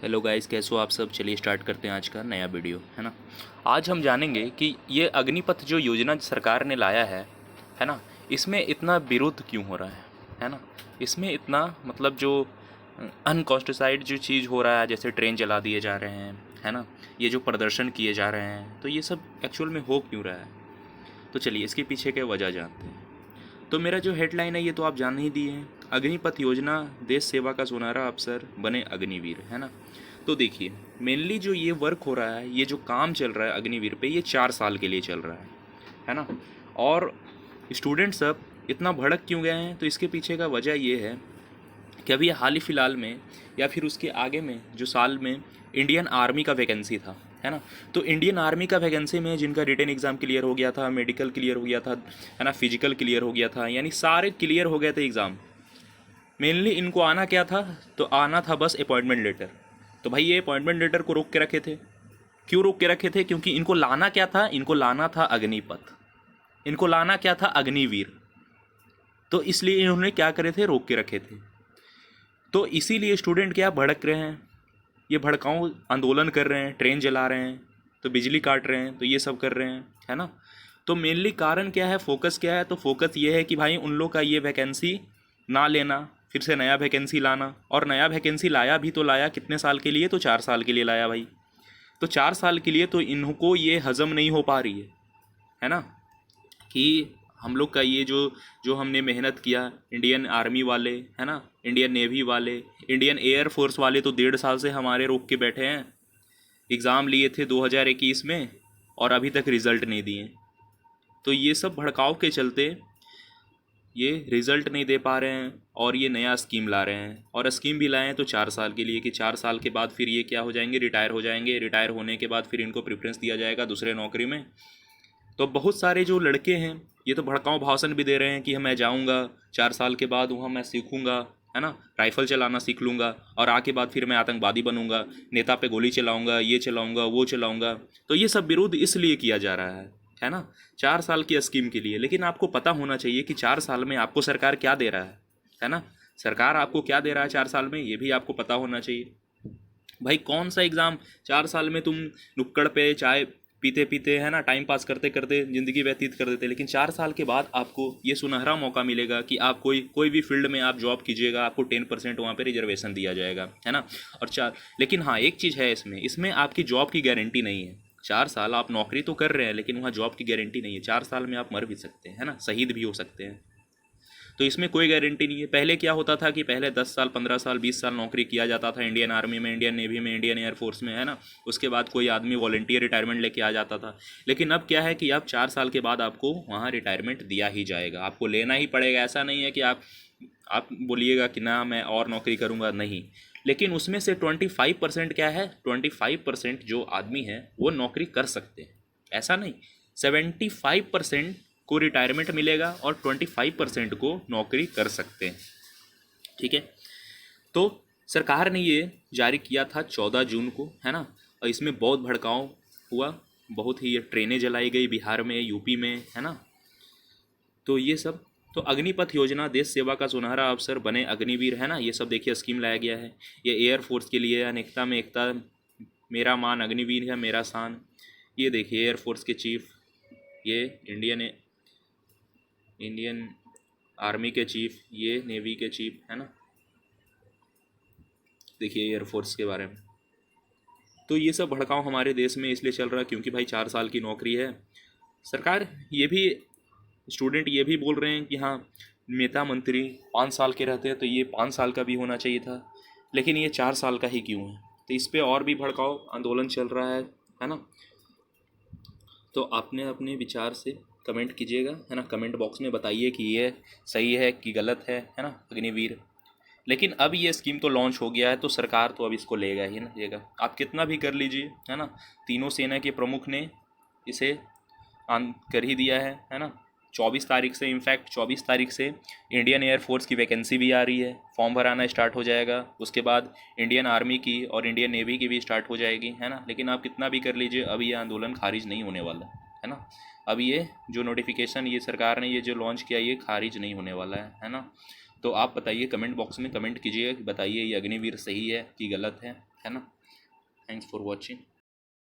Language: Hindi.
हेलो गाइस, कैसे हो आप सब। चलिए स्टार्ट करते हैं आज का नया वीडियो, है ना। आज हम जानेंगे कि ये अग्निपथ जो योजना सरकार ने लाया है ना, इसमें इतना विरोध क्यों हो रहा है ना। इसमें इतना मतलब जो अनकॉन्स्टिसाइड जो चीज़ हो रहा है, जैसे ट्रेन जला दिए जा रहे हैं, है ना। ये जो प्रदर्शन किए जा रहे हैं, तो ये सब एक्चुअल में हो क्यों रहा है। तो चलिए इसके पीछे के वजह जानते हैं। तो मेरा जो हेडलाइन है ये तो आप जान ही दिए हैं, अग्निपथ योजना देश सेवा का सुनहरा अवसर बने अग्निवीर, है ना। तो देखिए, मेनली जो ये वर्क हो रहा है, ये जो काम चल रहा है अग्निवीर पे, ये 4 साल के लिए चल रहा है ना। और स्टूडेंट सब इतना भड़क क्यों गए हैं, तो इसके पीछे का वजह ये है कि अभी हाल ही फ़िलहाल में या फिर उसके आगे में जो साल में इंडियन आर्मी का वैकेंसी था, है ना। तो इंडियन आर्मी का वैकेंसी में जिनका रिटन एग्ज़ाम क्लियर हो गया था, मेडिकल क्लियर हो गया था, है ना, फिजिकल क्लियर हो गया था, यानी सारे क्लियर हो गए थे एग्ज़ाम। मेनली इनको आना क्या था, तो आना था बस अपॉइंटमेंट लेटर। तो भाई ये अपॉइंटमेंट लेटर को रोक के रखे थे। क्यों रोक के रखे थे? क्योंकि इनको लाना क्या था, इनको लाना था अग्निपथ, इनको लाना क्या था, अग्निवीर। तो इसलिए इन्होंने क्या करे थे, रोक के रखे थे। तो इसीलिए स्टूडेंट क्या भड़क रहे हैं, ये भड़काऊ आंदोलन कर रहे हैं, ट्रेन जला रहे हैं, तो बिजली काट रहे हैं, तो ये सब कर रहे हैं, है ना। तो मेनली कारण क्या है, फोकस क्या है, तो फोकस ये है कि भाई उन लोग का ये वैकेंसी ना लेना, फिर से नया वैकेंसी लाना। और नया वैकेंसी लाया भी तो लाया कितने साल के लिए, तो 4 साल के लिए लाया भाई। तो 4 साल के लिए तो इनको ये हजम नहीं हो पा रही है ना, कि हम लोग का ये जो जो हमने मेहनत किया, इंडियन आर्मी वाले, है ना, इंडियन नेवी वाले, इंडियन एयर फोर्स वाले, तो 1.5 साल से हमारे रोक के बैठे हैं। एग्ज़ाम लिए थे 2021 में और अभी तक रिज़ल्ट नहीं दिए। तो ये सब भड़काव के चलते ये रिज़ल्ट नहीं दे पा रहे हैं, और ये नया स्कीम ला रहे हैं। और स्कीम भी लाए हैं तो 4 साल के लिए, कि 4 साल के बाद फिर ये क्या हो जाएंगे, रिटायर हो जाएंगे। रिटायर होने के बाद फिर इनको प्रेफरेंस दिया जाएगा दूसरे नौकरी में। तो बहुत सारे जो लड़के हैं ये तो भड़काऊ भाषण भी दे रहे हैं कि मैं जाऊंगा 4 साल के बाद, वहाँ मैं सीखूंगा, है ना, राइफल चलाना सीख लूँगा, और आके बाद फिर मैं आतंकवादी बनूंगा, नेता पे गोली चलाऊंगा, ये चलाऊंगा, वो चलाऊंगा। तो ये सब विरोध इसलिए किया जा रहा है ना, 4 साल की स्कीम के लिए। लेकिन आपको पता होना चाहिए कि 4 साल में आपको सरकार क्या दे रहा है ना। सरकार आपको क्या दे रहा है 4 साल में, ये भी आपको पता होना चाहिए। भाई कौन सा एग्ज़ाम 4 साल में तुम नुक्कड़ पे चाय पीते पीते, है ना, टाइम पास करते करते ज़िंदगी व्यतीत कर देते, लेकिन 4 साल के बाद आपको ये सुनहरा मौका मिलेगा कि आप कोई भी फील्ड में आप जॉब कीजिएगा, आपको 10% वहाँ पे रिजर्वेशन दिया जाएगा, है ना। और चार, लेकिन हाँ एक चीज़ है इसमें, इसमें आपकी जॉब की गारंटी नहीं है। 4 साल आप नौकरी तो कर रहे हैं, लेकिन वहाँ जॉब की गारंटी नहीं है। 4 साल में आप मर भी सकते हैं, है ना, शहीद भी हो सकते हैं। तो इसमें कोई गारंटी नहीं है। पहले क्या होता था कि पहले 10 साल, 15 साल, 20 साल नौकरी किया जाता था इंडियन आर्मी में, इंडियन नेवी में, इंडियन एयरफोर्स में, है ना। उसके बाद कोई आदमी वॉलंटियर रिटायरमेंट लेके आ जाता था। लेकिन अब क्या है कि अब 4 साल के बाद आपको वहाँ रिटायरमेंट दिया ही जाएगा, आपको लेना ही पड़ेगा। ऐसा नहीं है कि आप बोलिएगा कि ना मैं और नौकरी करूँगा, नहीं। लेकिन उसमें से 25% क्या है, 25% जो आदमी है वो नौकरी कर सकते हैं, ऐसा नहीं। 75% को रिटायरमेंट मिलेगा और 25% को नौकरी कर सकते हैं, ठीक है। तो सरकार ने ये जारी किया था 14 जून को, है ना। और इसमें बहुत भड़काऊ हुआ, बहुत ही ये ट्रेनें जलाई गई बिहार में, यूपी में, है ना। तो ये सब, तो अग्निपथ योजना देश सेवा का सुनहरा अवसर बने अग्निवीर, है ना। ये सब देखिए स्कीम लाया गया है। ये एयरफोर्स के लिए अनेकता में एकता, मेरा मान अग्निवीर है मेरा शान। ये देखिए एयरफोर्स के चीफ, ये इंडियन आर्मी के चीफ, ये नेवी के चीफ, है ना। देखिए एयरफोर्स के बारे में। तो ये सब भड़काऊ हमारे देश में इसलिए चल रहा है क्योंकि भाई 4 साल की नौकरी है। सरकार ये भी, स्टूडेंट ये भी बोल रहे हैं कि हाँ नेता मंत्री 5 साल के रहते हैं तो ये 5 साल का भी होना चाहिए था, लेकिन ये 4 साल का ही क्यों है। तो इस पर और भी भड़काऊ आंदोलन चल रहा है ना। तो आपने अपने विचार से कमेंट कीजिएगा, है ना। कमेंट बॉक्स में बताइए कि ये सही है कि गलत है ना, अग्निवीर। लेकिन अब ये स्कीम तो लॉन्च हो गया है, तो सरकार तो अब इसको लेगा ही ना, लेगा। आप कितना भी कर लीजिए, है ना। तीनों सेना के प्रमुख ने इसे आन कर ही दिया है ना। 24 तारीख से, इनफैक्ट 24 तारीख से इंडियन एयरफोर्स की वैकेंसी भी आ रही है, फॉर्म भराना स्टार्ट हो जाएगा। उसके बाद इंडियन आर्मी की और इंडियन नेवी की भी स्टार्ट हो जाएगी, है ना। लेकिन आप कितना भी कर लीजिए, अब ये आंदोलन खारिज नहीं होने वाला है ना। अब ये जो नोटिफिकेशन ये सरकार ने ये जो लॉन्च किया, ये खारिज नहीं होने वाला है ना। तो आप बताइए, कमेंट बॉक्स में कमेंट कीजिए, बताइए ये अग्निवीर सही है कि गलत है। है ना। Thanks for watching.